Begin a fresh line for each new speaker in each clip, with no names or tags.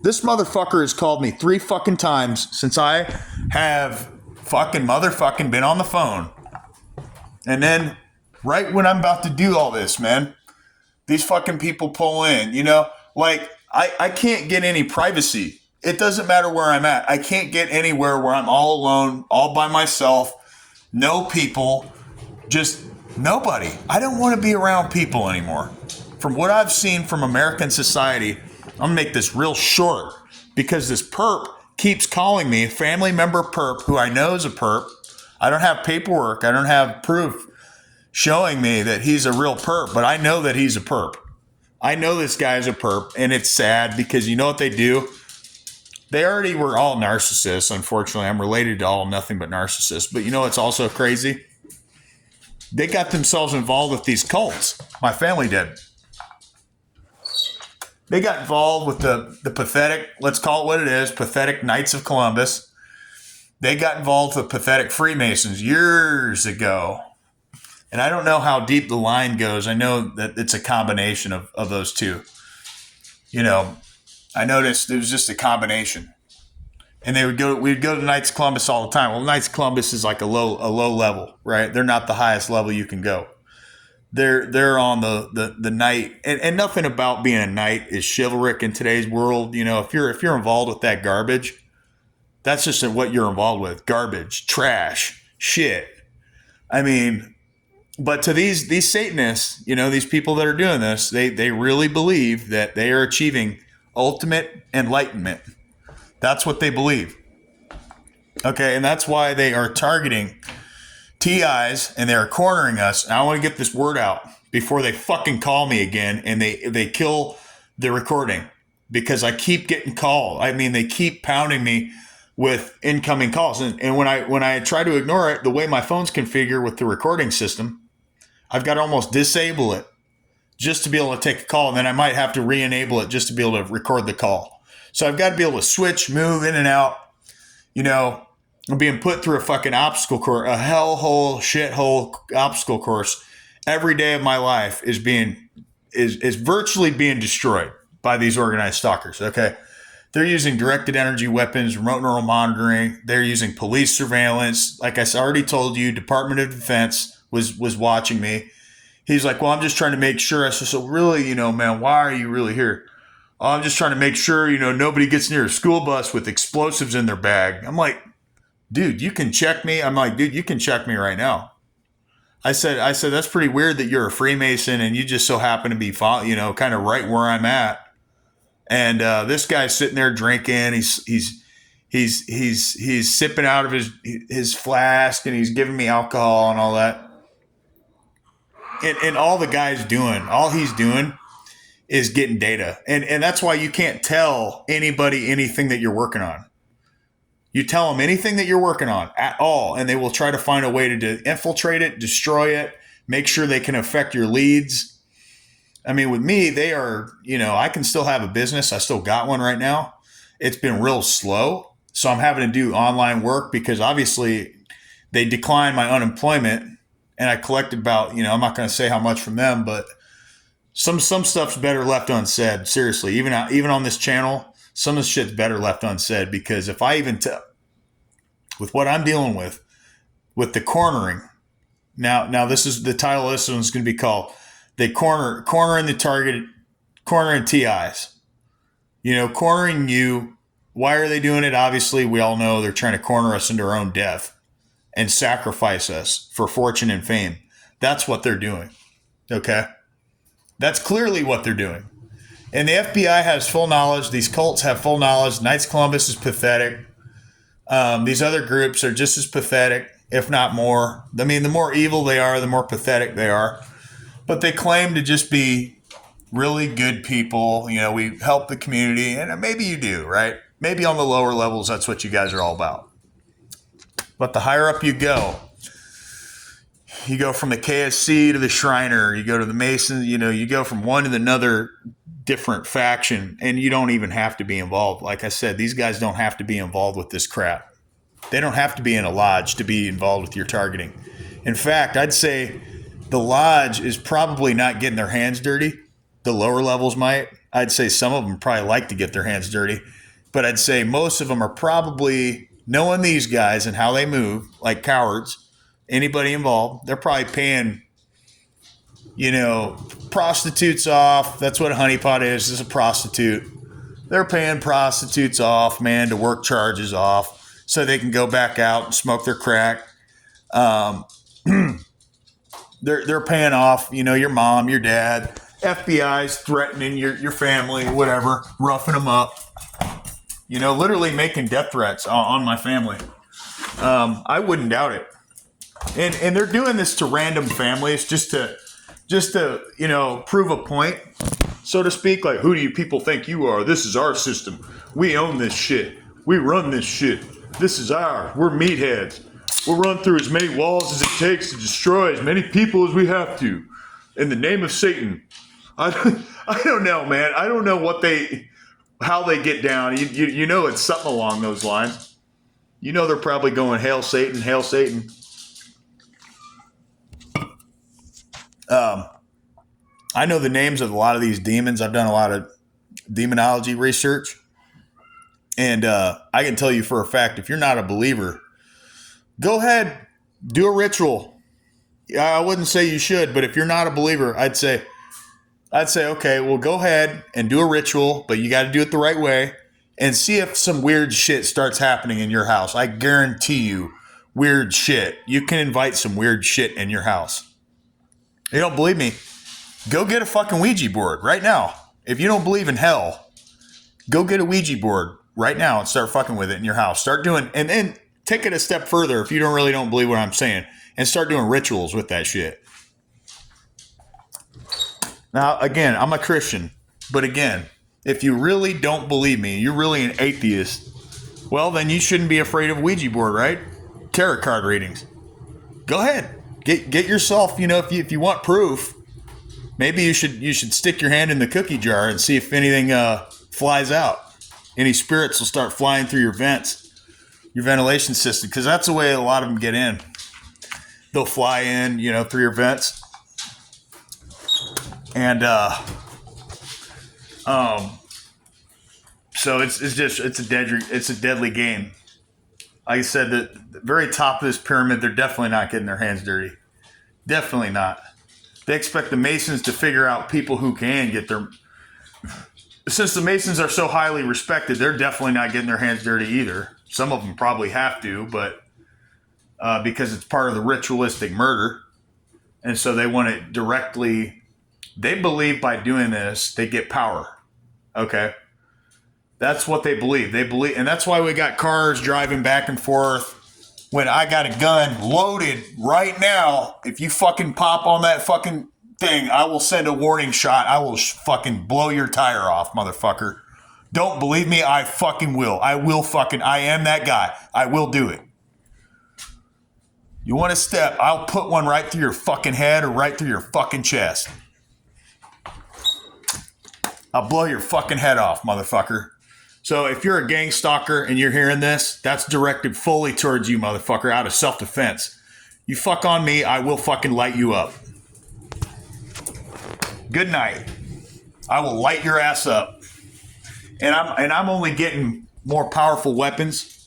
This motherfucker has called me 3 fucking times since I have fucking motherfucking been on the phone. And then right when I'm about to do all this, man, these fucking people pull in, you know? Like, I can't get any privacy. It doesn't matter where I'm at. I can't get anywhere where I'm all alone, all by myself, no people, just nobody. I don't want to be around people anymore. From what I've seen from American society, I'm going to make this real short because this perp keeps calling me, a family member perp who I know is a perp. I don't have paperwork. I don't have proof showing me that he's a real perp, but I know that he's a perp. I know this guy's a perp, and it's sad because you know what they do? They already were all narcissists, unfortunately. I'm related to all nothing but narcissists. But you know what's also crazy? They got themselves involved with these cults. My family did. They got involved with the pathetic, let's call it what it is, pathetic Knights of Columbus. They got involved with pathetic Freemasons years ago. And I don't know how deep the line goes. I know that it's a combination of those two. You know, I noticed it was just a combination. And we'd go to Knights of Columbus all the time. Well, Knights of Columbus is like a low level, right? They're not the highest level you can go. They're on the knight, and nothing about being a knight is chivalric in today's world. You know, if you're involved with that garbage, that's just what you're involved with. Garbage, trash, shit. I mean, but to these Satanists, you know, these people that are doing this, they really believe that they are achieving ultimate enlightenment. That's what they believe. Okay, and that's why they are targeting TIs and they're cornering us. And I want to get this word out before they fucking call me again and they kill the recording because I keep getting called. I mean, they keep pounding me with incoming calls. And when I try to ignore it, the way my phone's configured with the recording system, I've got to almost disable it just to be able to take a call. And then I might have to re-enable it just to be able to record the call. So I've got to be able to switch, move in and out. You know, I'm being put through a fucking obstacle course, a hellhole, shithole obstacle course. Every day of my life is virtually being destroyed by these organized stalkers. Okay. They're using directed energy weapons, remote neural monitoring. They're using police surveillance. Like I already told you, Department of Defense was watching me. He's like, well, I'm just trying to make sure. I said, so really, you know, man, why are you really here? Oh, I'm just trying to make sure, you know, nobody gets near a school bus with explosives in their bag. I'm like, dude, you can check me. I'm like, dude, you can check me right now. I said, that's pretty weird that you're a Freemason and you just so happen to be, you know, kind of right where I'm at. And this guy's sitting there drinking. He's sipping out of his flask and he's giving me alcohol and all that. And all the guy's doing, all he's doing is getting data. And that's why you can't tell anybody anything that you're working on. You tell them anything that you're working on at all, and they will try to find a way to infiltrate it, destroy it, make sure they can affect your leads. I mean, with me, they are, you know, I can still have a business. I still got one right now. It's been real slow. So I'm having to do online work because obviously they declined my unemployment and I collected about, you know, I'm not going to say how much from them, but some stuff's better left unsaid. Seriously, even on this channel, some of the shit's better left unsaid because if I even tell with what I'm dealing with the cornering, now this is the title of this one's going to be called they cornering the target, cornering TIs, you know, cornering you. Why are they doing it? Obviously, we all know they're trying to corner us into our own death and sacrifice us for fortune and fame. That's what they're doing. Okay. That's clearly what they're doing. And the FBI has full knowledge. These cults have full knowledge. Knights of Columbus is pathetic. These other groups are just as pathetic, if not more. I mean, the more evil they are, the more pathetic they are. But they claim to just be really good people. You know, we help the community. And maybe you do, right? Maybe on the lower levels, that's what you guys are all about. But the higher up you go from the KSC to the Shriner, you go to the Masons, you know, you go from one to another different faction, and you don't even have to be involved. Like I said, these guys don't have to be involved with this crap. They don't have to be in a lodge to be involved with your targeting. In fact, I'd say the lodge is probably not getting their hands dirty. The lower levels might. I'd say some of them probably like to get their hands dirty, but I'd say most of them are probably, knowing these guys and how they move, like cowards, anybody involved, they're probably paying, prostitutes off. That's what a honeypot is a prostitute. They're paying prostitutes off, man, to work charges off so they can go back out and smoke their crack. They're paying off, your mom, your dad. FBI's threatening your family, whatever, roughing them up. Literally making death threats on my family. I wouldn't doubt it. And they're doing this to random families just to prove a point, so to speak. Like, who do you people think you are? This is our system. We own this shit. We run this shit. This is ours. We're meatheads. We'll run through as many walls as it takes to destroy as many people as we have to, in the name of Satan. I don't know, man. I don't know how they get down. It's something along those lines. They're probably going, hail Satan, hail Satan. I know the names of a lot of these demons. I've done a lot of demonology research. And I can tell you for a fact, if you're not a believer, go ahead, do a ritual. I wouldn't say you should, but if you're not a believer, I'd say, okay, well, go ahead and do a ritual, but you got to do it the right way and see if some weird shit starts happening in your house. I guarantee you, weird shit. You can invite some weird shit in your house. You don't believe me? Go get a fucking Ouija board right now. If you don't believe in hell, go get a Ouija board right now and start fucking with it in your house. Start doing, and then take it a step further if you don't believe what I'm saying, and start doing rituals with that shit. Now, again, I'm a Christian, but again, if you really don't believe me, you're really an atheist, well, then you shouldn't be afraid of Ouija board, right? Tarot card readings. Go ahead. Get yourself, if you want proof, maybe you should stick your hand in the cookie jar and see if anything flies out. Any spirits will start flying through your vents, your ventilation system, because that's the way a lot of them get in. They'll fly in, through your vents. And so it's a deadly game. Like I said, the very top of this pyramid, they're definitely not getting their hands dirty. Definitely not. They expect the Masons to figure out people who can get their... Since the Masons are so highly respected, they're definitely not getting their hands dirty either. Some of them probably have to, but because it's part of the ritualistic murder. And so they want it directly... They believe by doing this, they get power. Okay? That's what they believe. And that's why we got cars driving back and forth. When I got a gun loaded right now, if you fucking pop on that fucking thing, I will send a warning shot. I will fucking blow your tire off, motherfucker. Don't believe me? I fucking will. I am that guy. I will do it. You want to step, I'll put one right through your fucking head or right through your fucking chest. I'll blow your fucking head off, motherfucker. So if you're a gang stalker and you're hearing this, that's directed fully towards you, motherfucker, out of self-defense. You fuck on me, I will fucking light you up. Good night. I will light your ass up. And I'm only getting more powerful weapons.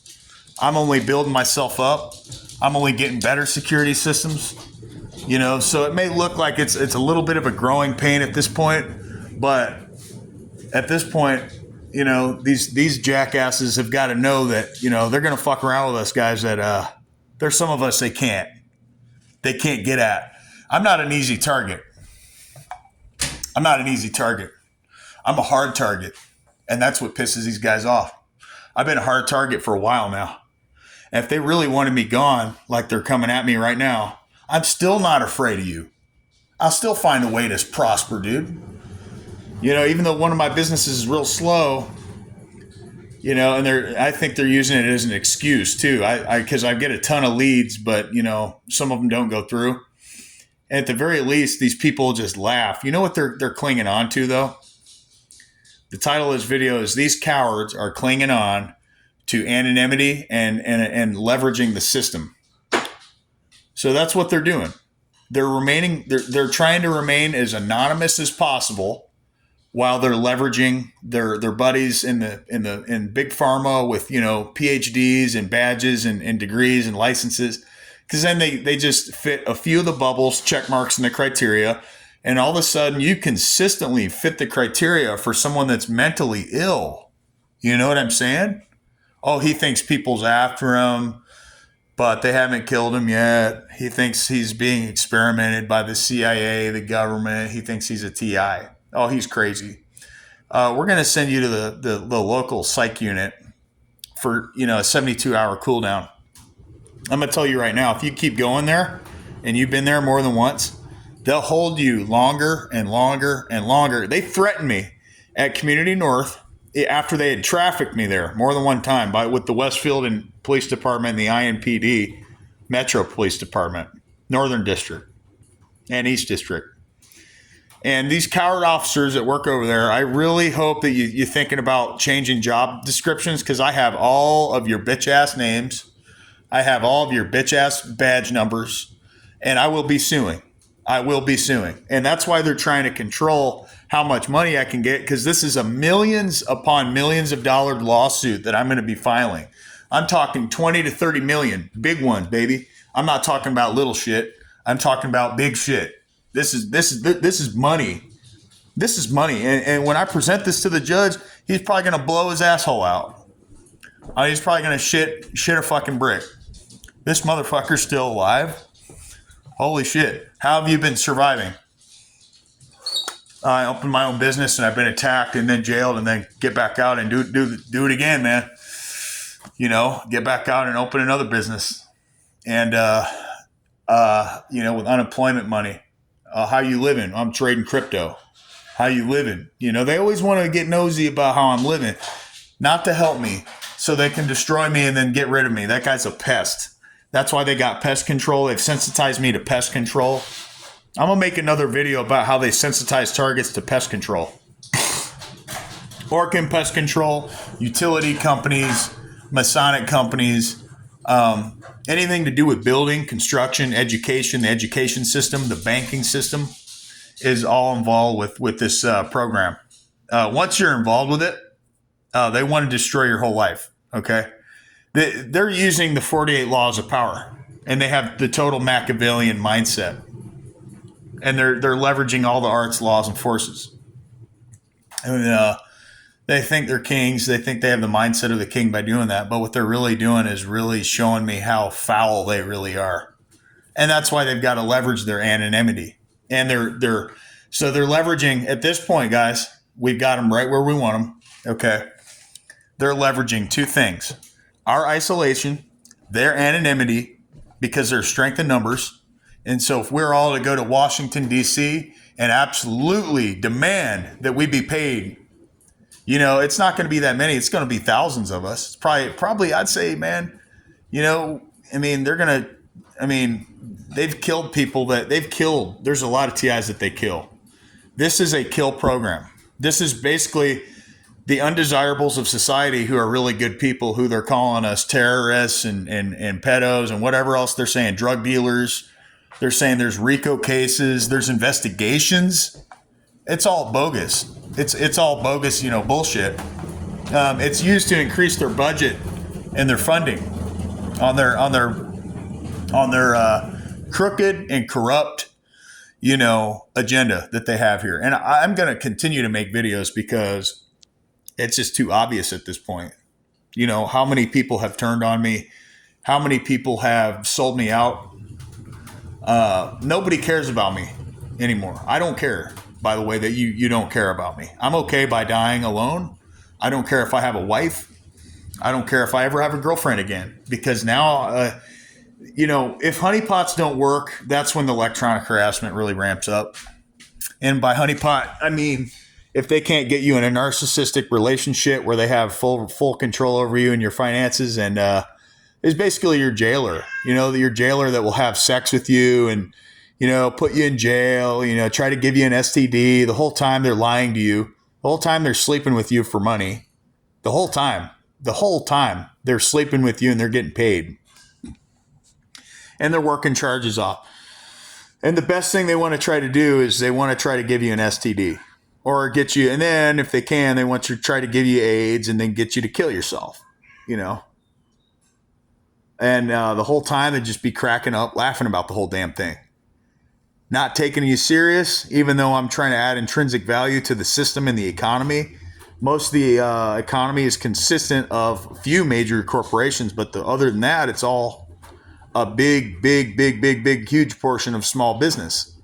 I'm only building myself up. I'm only getting better security systems. So it may look like it's a little bit of a growing pain at this point, but at this point, these jackasses have got to know that, they're going to fuck around with us guys that there's some of us they can't get at. I'm not an easy target. I'm a hard target. And that's what pisses these guys off. I've been a hard target for a while now. And if they really wanted me gone, like they're coming at me right now, I'm still not afraid of you. I'll still find a way to prosper, dude. Even though one of my businesses is real slow, and I think they're using it as an excuse too. Because I get a ton of leads, but some of them don't go through. And at the very least, these people just laugh. You know what they're clinging on to though? The title of this video is "These Cowards Are Clinging On to Anonymity and Leveraging the System." So that's what they're doing. They're trying to remain as anonymous as possible. while they're leveraging their buddies in big pharma with, you know, PhDs and badges and degrees and licenses, because then they just fit a few of the bubbles, check marks in the criteria, and all of a sudden you consistently fit the criteria for someone that's mentally ill. You know what I'm saying? Oh, he thinks people's after him, but they haven't killed him yet. He thinks he's being experimented by the CIA, the government. He thinks he's a TI. Oh, he's crazy. We're going to send you to the local psych unit for, you know, a 72-hour cool down. I'm going to tell you right now, if you keep going there and you've been there more than once, they'll hold you longer and longer and longer. They threatened me at Community North after they had trafficked me there more than one time with the Westfield and Police Department and the INPD, Metro Police Department, Northern District, and East District. And these coward officers that work over there, I really hope that you're thinking about changing job descriptions, because I have all of your bitch ass names. I have all of your bitch ass badge numbers, and I will be suing. I will be suing. And that's why they're trying to control how much money I can get, because this is a millions upon millions of dollar lawsuit that I'm going to be filing. I'm talking 20 to 30 million, big ones, baby. I'm not talking about little shit. I'm talking about big shit. This is money. This is money. And when I present this to the judge, he's probably going to blow his asshole out. He's probably going to shit a fucking brick. This motherfucker's still alive. Holy shit. How have you been surviving? I opened my own business and I've been attacked and then jailed and then get back out and do it again, man. You know, get back out and open another business. And, you know, with unemployment money. How you living? I'm trading crypto. How you living? You know, they always want to get nosy about how I'm living, not to help me so they can destroy me and then get rid of me. That guy's a pest. That's why they got pest control. They've sensitized me to pest control. I'm going to make another video about how they sensitize targets to pest control. Orkin pest control, utility companies, Masonic companies, anything to do with building, construction, education, the education system, the banking system is all involved with this program. Once you're involved with it, they want to destroy your whole life. Okay. They're using the 48 laws of power, and they have the total Machiavellian mindset, and they're leveraging all the arts, laws, and forces. And they think they're kings. They think they have the mindset of the king by doing that. But what they're really doing is really showing me how foul they really are. And that's why they've got to leverage their anonymity. And they're leveraging at this point, guys. We've got them right where we want them. Okay. They're leveraging two things: our isolation, their anonymity, because there's strength in numbers. And so if we're all to go to Washington, D.C. and absolutely demand that we be paid, you know, it's not going to be that many. It's going to be thousands of us. It's probably, I'd say, man, you know, they've killed people there's a lot of TIs that they kill. This is a kill program. This is basically the undesirables of society who are really good people, who they're calling us terrorists and pedos and whatever else they're saying, drug dealers. They're saying there's RICO cases, there's investigations. It's all bogus. It's all bogus, you know, bullshit. It's used to increase their budget and their funding on their crooked and corrupt, you know, agenda that they have here. And I'm going to continue to make videos because it's just too obvious at this point. You know, how many people have turned on me? How many people have sold me out? Nobody cares about me anymore. I don't care, by the way, that you don't care about me. I'm okay by dying alone. I don't care if I have a wife. I don't care if I ever have a girlfriend again, because now, you know, if honeypots don't work, that's when the electronic harassment really ramps up. And by honeypot, I mean, if they can't get you in a narcissistic relationship where they have full control over you and your finances, and is basically your jailer, you know, your jailer that will have sex with you and, you know, put you in jail, you know, try to give you an STD. The whole time they're lying to you. The whole time they're sleeping with you for money. The whole time they're sleeping with you and they're getting paid. And they're working charges off. And the best thing they want to try to do is they want to try to give you an STD. or get you. And then if they can, they want to try to give you AIDS and then get you to kill yourself, you know. And the whole time they'd just be cracking up, laughing about the whole damn thing. Not taking you serious, even though I'm trying to add intrinsic value to the system and the economy. Most of the economy is consistent of a few major corporations, but other than that, it's all a big, huge portion of small business.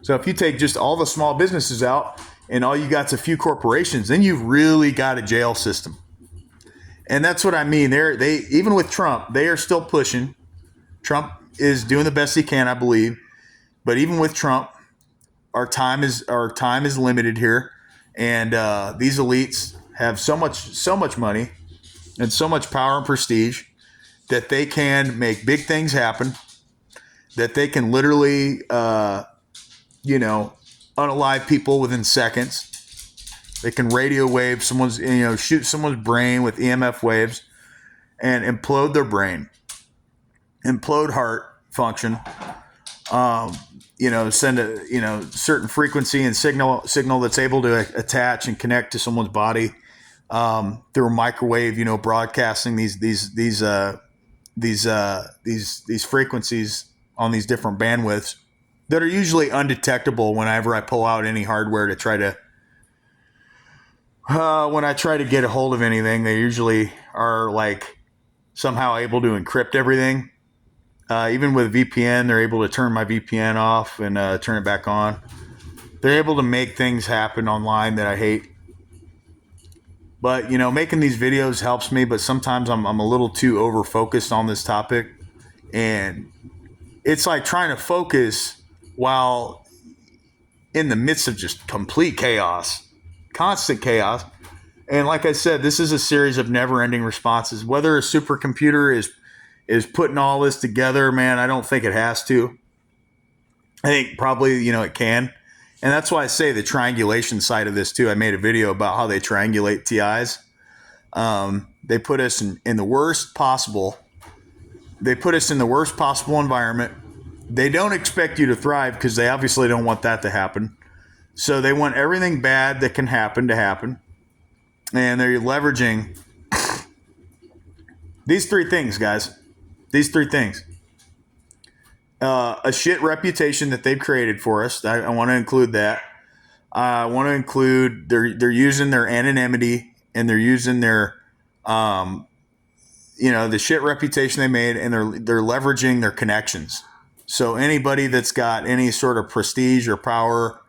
So if you take just all the small businesses out and all you got's a few corporations, then you've really got a jail system. And that's what I mean. They even with Trump, they are still pushing. Trump is doing the best he can, I believe. But even with Trump, our time is limited here, and these elites have so much money and so much power and prestige that they can make big things happen. That they can literally, unalive people within seconds. They can radio wave someone's, shoot someone's brain with EMF waves and implode their brain, implode heart function. Send a certain frequency and signal that's able to attach and connect to someone's body through a microwave. Broadcasting these frequencies on these different bandwidths that are usually undetectable whenever I pull out any hardware to try to. When I try to get a hold of anything, they usually are like somehow able to encrypt everything. Even with VPN, they're able to turn my VPN off and turn it back on. They're able to make things happen online that I hate. But, making these videos helps me, but sometimes I'm a little too over-focused on this topic. And it's like trying to focus while in the midst of just complete chaos, constant chaos. And like I said, this is a series of never-ending responses. Whether a supercomputer is putting all this together, man, I don't think it has to. I think probably, it can. And that's why I say the triangulation side of this too. I made a video about how they triangulate TIs. They put us in the worst possible. They put us in the worst possible environment. They don't expect you to thrive because they obviously don't want that to happen. So they want everything bad that can happen to happen. And they're leveraging these three things, guys. These three things. A shit reputation that they've created for us. I want to include that. I want to include they're using their anonymity and they're using their the shit reputation they made, and they're leveraging their connections. So anybody that's got any sort of prestige or power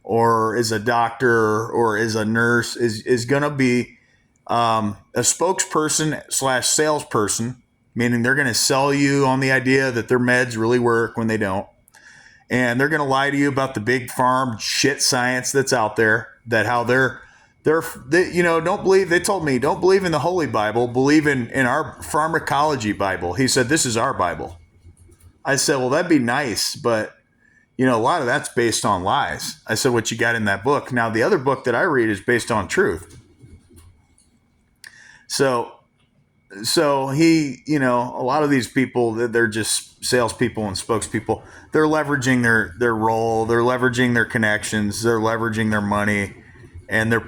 or is a doctor or is a nurse is going to be a spokesperson / salesperson. Meaning they're going to sell you on the idea that their meds really work when they don't. And they're going to lie to you about the big farm shit science that's out there, that how they don't believe, they told me, don't believe in the Holy Bible, believe in our pharmacology Bible. He said, this is our Bible. I said, well, that'd be nice, but a lot of that's based on lies. I said, what you got in that book? Now, the other book that I read is based on truth. So he, a lot of these people, they're just salespeople and spokespeople. They're leveraging their role, they're leveraging their connections, they're leveraging their money, and they're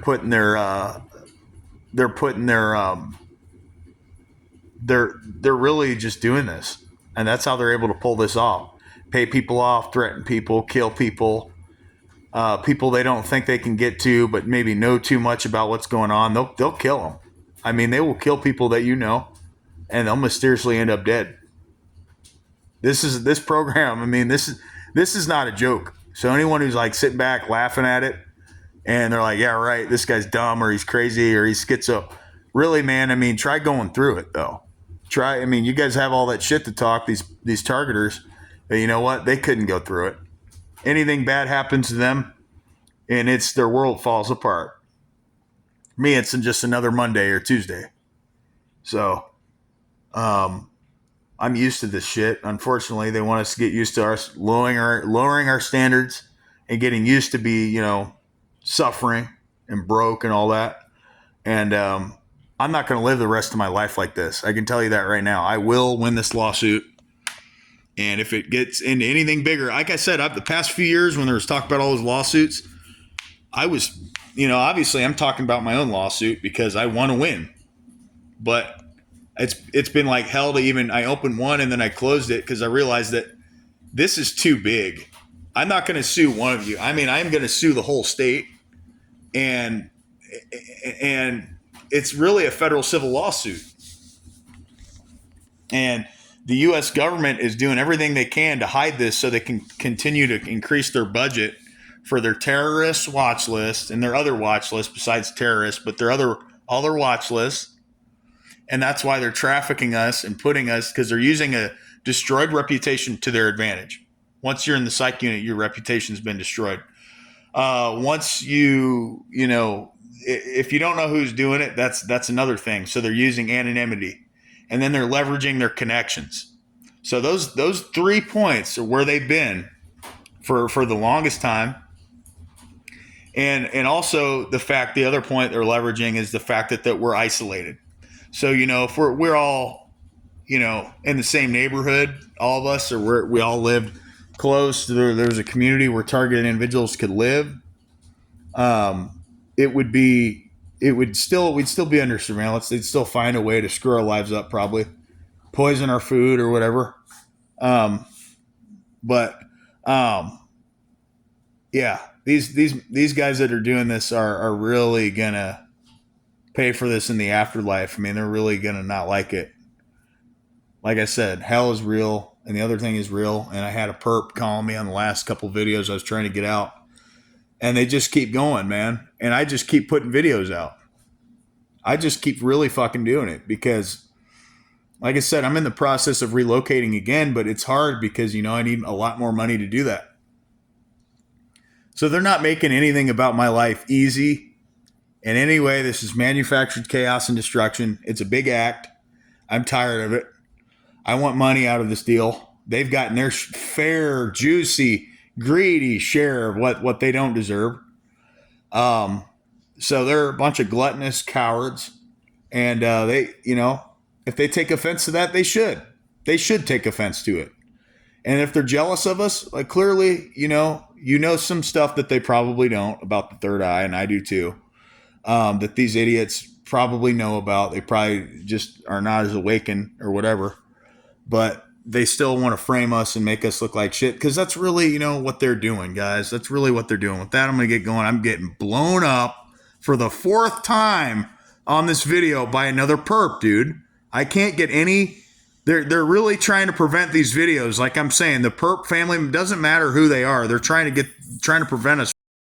really just doing this, and that's how they're able to pull this off. Pay people off, threaten people, kill people, people they don't think they can get to, but maybe know too much about what's going on. They'll kill them. I mean, they will kill people that and they'll mysteriously end up dead. This program. I mean, this is not a joke. So anyone who's like sitting back laughing at it, and they're like, "Yeah, right, this guy's dumb or he's crazy or he's schizo," really, man. I mean, try going through it though. I mean, you guys have all that shit to talk. These targeters, but you know what? They couldn't go through it. Anything bad happens to them, and their world falls apart. Me, it's just another Monday or Tuesday. So, I'm used to this shit. Unfortunately, they want us to get used to us lowering our standards and getting used to be, suffering and broke and all that. And I'm not going to live the rest of my life like this. I can tell you that right now. I will win this lawsuit. And if it gets into anything bigger, like I said, the past few years when there was talk about all those lawsuits, I was, obviously I'm talking about my own lawsuit because I want to win, but it's been like hell to even, I opened one and then I closed it because I realized that this is too big. I'm not going to sue one of you. I mean, I'm going to sue the whole state, and it's really a federal civil lawsuit. And the U.S. government is doing everything they can to hide this so they can continue to increase their budget for their terrorist watch list and their other watch list besides terrorists, but their other watch lists. And that's why they're trafficking us and putting us, because they're using a destroyed reputation to their advantage. Once you're in the psych unit, your reputation's been destroyed. Once if you don't know who's doing it, that's another thing. So they're using anonymity, and then they're leveraging their connections. So those 3 points are where they've been for the longest time. And also the other point they're leveraging is the fact that we're isolated. So, if we're all, in the same neighborhood, all of us, or we all lived close, there's a community where targeted individuals could live, we'd still be under surveillance. They'd still find a way to screw our lives up, probably poison our food or whatever. Yeah, these guys that are doing this are really gonna pay for this in the afterlife. I mean, they're really gonna not like it. Like I said, hell is real, and the other thing is real. And I had a perp calling me on the last couple of videos I was trying to get out, and they just keep going, man. And I just keep putting videos out. I just keep really fucking doing it because, like I said, I'm in the process of relocating again, but it's hard because, I need a lot more money to do that. So they're not making anything about my life easy. And anyway, this is manufactured chaos and destruction. It's a big act. I'm tired of it. I want money out of this deal. They've gotten their fair, juicy, greedy share of what they don't deserve. So they're a bunch of gluttonous cowards. And they, if they take offense to that, they should. They should take offense to it. And if they're jealous of us, like clearly, some stuff that they probably don't about the third eye, and I do too, that these idiots probably know about. They probably just are not as awakened or whatever. But they still want to frame us and make us look like shit because that's really, what they're doing, guys. That's really what they're doing. With that, I'm going to get going. I'm getting blown up for the 4th time on this video by another perp, dude. I can't get any. They're really trying to prevent these videos. Like I'm saying, the perp family, doesn't matter who they are. They're trying to prevent us